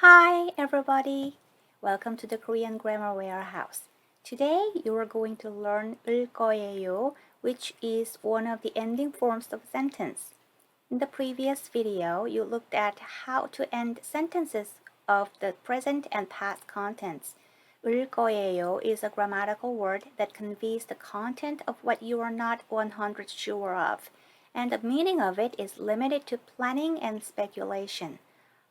Hi everybody! Welcome to the Korean Grammar Warehouse. Today you are going to learn 을 거예요, which is one of the ending forms of a sentence. In the previous video, you looked at how to end sentences of the present and past contents. 을 거예요 is a grammatical word that conveys the content of what you are not 100 sure of, and the meaning of it is limited to planning and speculation.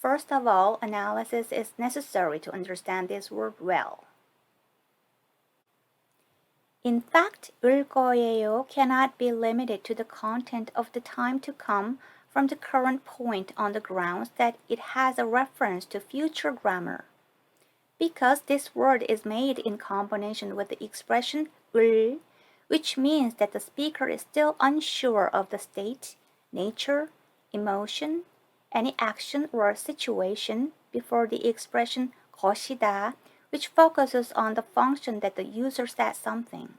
First of all, analysis is necessary to understand this word well. In fact, 을 거예요 cannot be limited to the content of the time to come from the current point on the grounds that it has a reference to future grammar. Because this word is made in combination with the expression 을, which means that the speaker is still unsure of the state, nature, emotion, any action or situation before the expression 것이다, which focuses on the function that the user said something.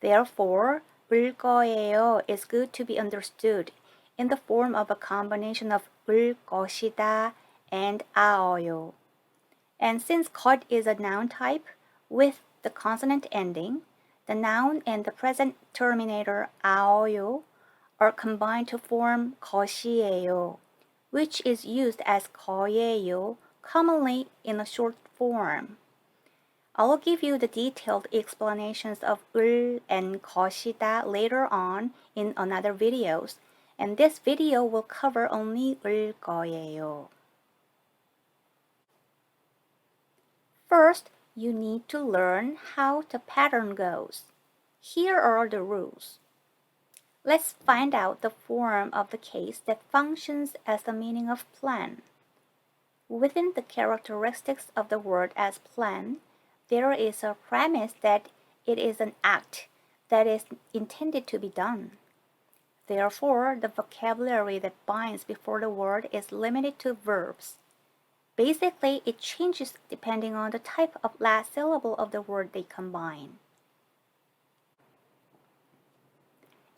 Therefore, 을 거예요 is good to be understood in the form of a combination of 을 것이다 and 아어요. And since 것 is a noun type with the consonant ending, the noun and the present terminator 아어요 are combined to form 것이에요, which is used as 거예요, commonly in a short form. I will give you the detailed explanations of 을 and 것이다 later on in another videos, and this video will cover only 을 거예요. First, you need to learn how the pattern goes. Here are the rules. Let's find out the form of the case that functions as the meaning of plan. Within the characteristics of the word as plan, there is a premise that it is an act that is intended to be done. Therefore, the vocabulary that binds before the word is limited to verbs. Basically, it changes depending on the type of last syllable of the word they combine.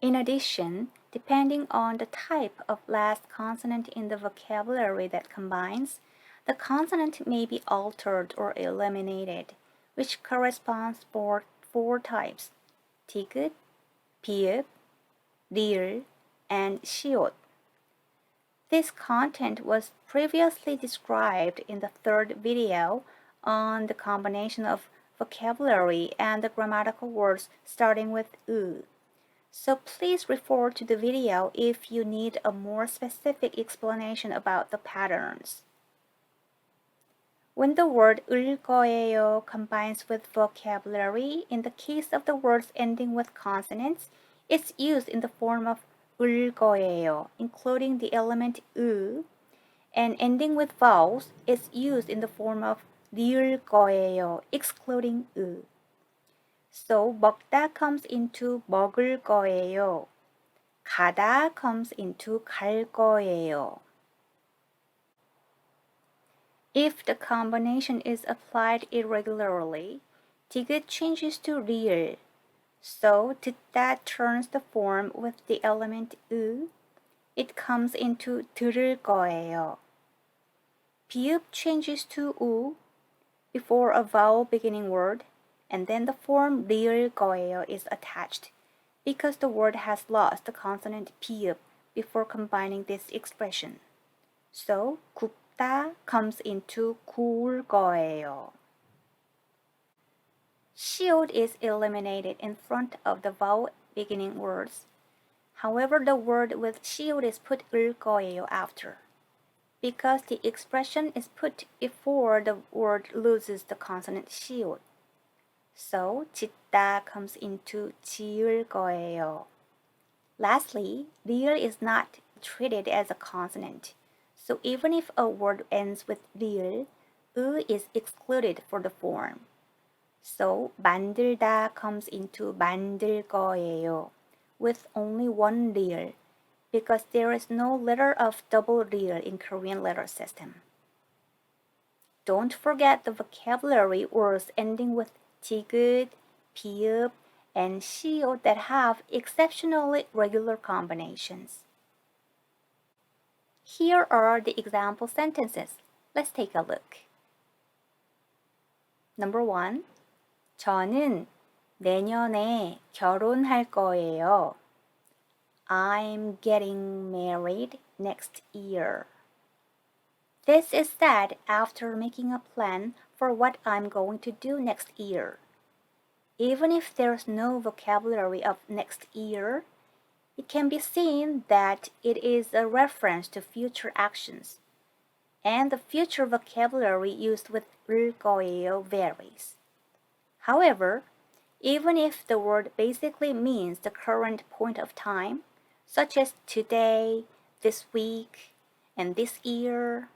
In addition, depending on the type of last consonant in the vocabulary that combines, the consonant may be altered or eliminated, which corresponds for four types: 디귿, 비읍, 리을, and 시옷. This content was previously described in the third video on the combination of vocabulary and the grammatical words starting with 우. So please refer to the video if you need a more specific explanation about the patterns. When the word 을 거예요 combines with vocabulary, in the case of the words ending with consonants, it's used in the form of 을 거예요, including the element 우, and ending with vowels is used in the form of 리을 거예요, excluding 우. So 먹다 comes into 먹을 거예요. 가다 comes into 갈 거예요. If the combination is applied irregularly, 디귿 changes to 리을. So 듣다 turns the form with the element 우. It comes into 들을 거예요. 비읍 changes to 우 before a vowel beginning word, and then the form 리을 거예요 is attached because the word has lost the consonant 비읍 before combining this expression. So 굽다 comes into 구울 거예요. 시옷 is eliminated in front of the vowel beginning words. However, the word with 시옷 is put 을 거예요 after, because the expression is put before the word loses the consonant 시옷. So 짓다 comes into 지을 거예요. Lastly, 리을 is not treated as a consonant. So even if a word ends with 리을, 우 is excluded for the form. So 만들다 comes into 만들 거예요 with only one 리을 because there is no letter of double 리을 in Korean letter system. Don't forget the vocabulary words ending with 디귿, 비읍, and 시옷 that have exceptionally regular combinations. Here are the example sentences. Let's take a look. Number 1. 저는 내년에 결혼할 거예요. I'm getting married next year. This is said after making a plan for what I'm going to do next year. Even if there's no vocabulary of next year, it can be seen that it is a reference to future actions, and the future vocabulary used with 을 거예요 varies. However, even if the word basically means the current point of time, such as today, this week, and this year,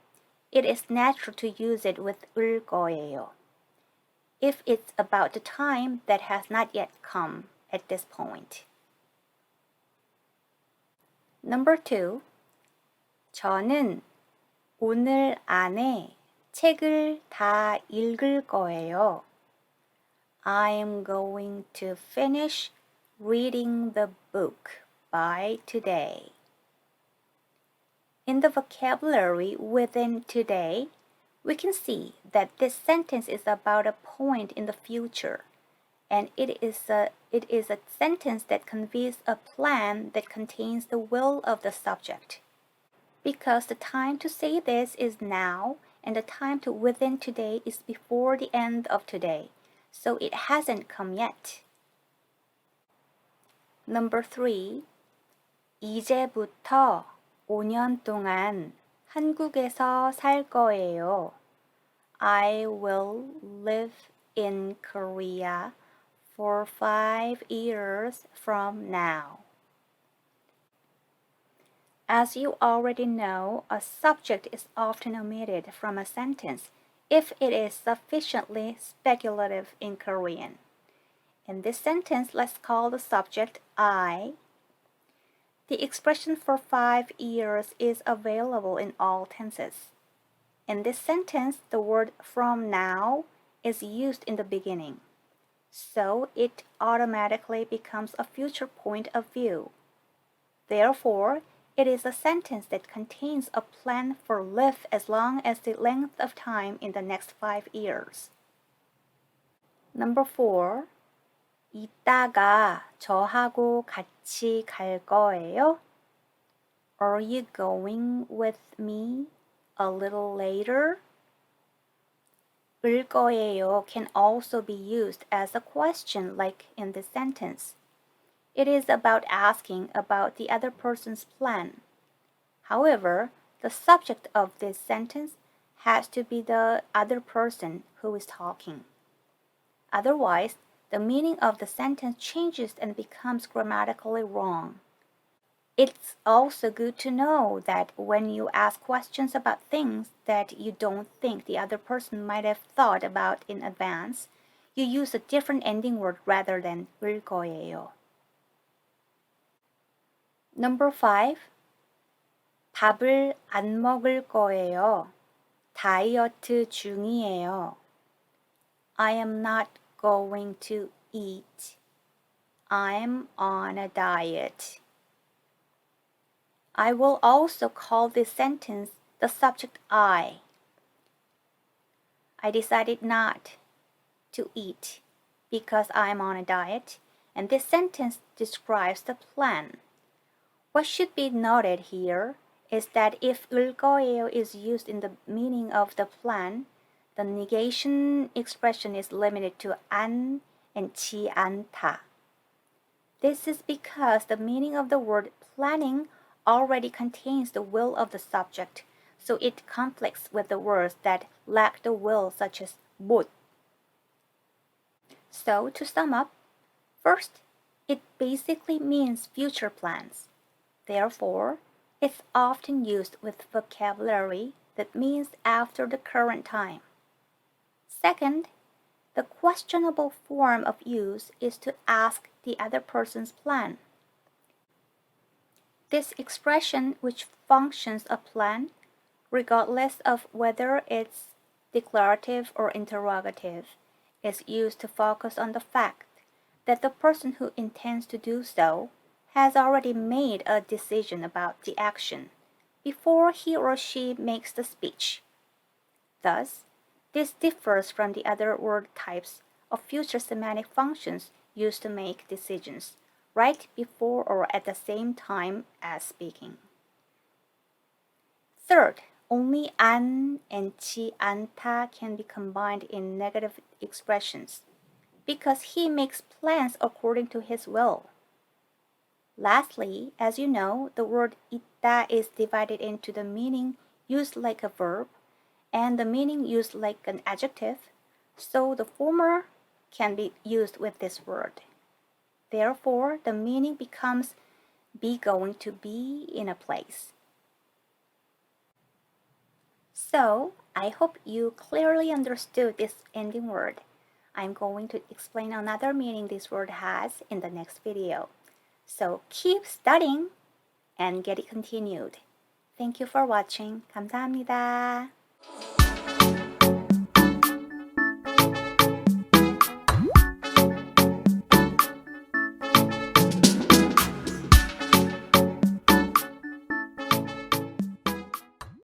it is natural to use it with 을 거예요 if it's about the time that has not yet come at this point. Number 2. 저는 오늘 안에 책을 다 읽을 거예요. I'm going to finish reading the book by today. In the vocabulary within today, we can see that this sentence is about a point in the future, and it is a sentence that conveys a plan that contains the will of the subject. Because the time to say this is now, and the time to within today is before the end of today, so it hasn't come yet. Number 3. 이제부터 5년 동안 한국에서 살 거예요. I will live in Korea for 5 years from now. As you already know, a subject is often omitted from a sentence if it is sufficiently speculative in Korean. In this sentence, let's call the subject I. The expression for 5 years is available in all tenses. In this sentence, the word from now is used in the beginning, so it automatically becomes a future point of view. Therefore, it is a sentence that contains a plan for live as long as the length of time in the next 5 years. Number 4. 이따가 저하고 같이 갈 거예요? Are you going with me a little later? 을 거예요 can also be used as a question like in this sentence. It is about asking about the other person's plan. However, the subject of this sentence has to be the other person who is talking. Otherwise, the meaning of the sentence changes and becomes grammatically wrong. It's also good to know that when you ask questions about things that you don't think the other person might have thought about in advance, you use a different ending word rather than 을 거예요. Number 5. 밥을 안 먹을 거예요. 다이어트 중이에요. I am not going to eat. I'm on a diet. I will also call this sentence the subject I. I decided not to eat because I'm on a diet, and this sentence describes the plan. What should be noted here is that if 을 거예요 is used in the meaning of the plan, the negation expression is limited to 안 and 지 않다. This is because the meaning of the word planning already contains the will of the subject, so it conflicts with the words that lack the will such as 못. So to sum up, first, it basically means future plans. Therefore, it's often used with vocabulary that means after the current time. Second, the questionable form of use is to ask the other person's plan. This expression, which functions a plan, regardless of whether it's declarative or interrogative, is used to focus on the fact that the person who intends to do so has already made a decision about the action before he or she makes the speech. Thus, this differs from the other word types of future semantic functions used to make decisions right before or at the same time as speaking. Third, only 안, 않지, 않다 can be combined in negative expressions because he makes plans according to his will. Lastly, as you know, the word 있다 is divided into the meaning used like a verb and the meaning used like an adjective, so the former can be used with this word. Therefore, the meaning becomes be going to be in a place. So, I hope you clearly understood this ending word. I'm going to explain another meaning this word has in the next video. So keep studying and get it continued. Thank you for watching. 감사합니다.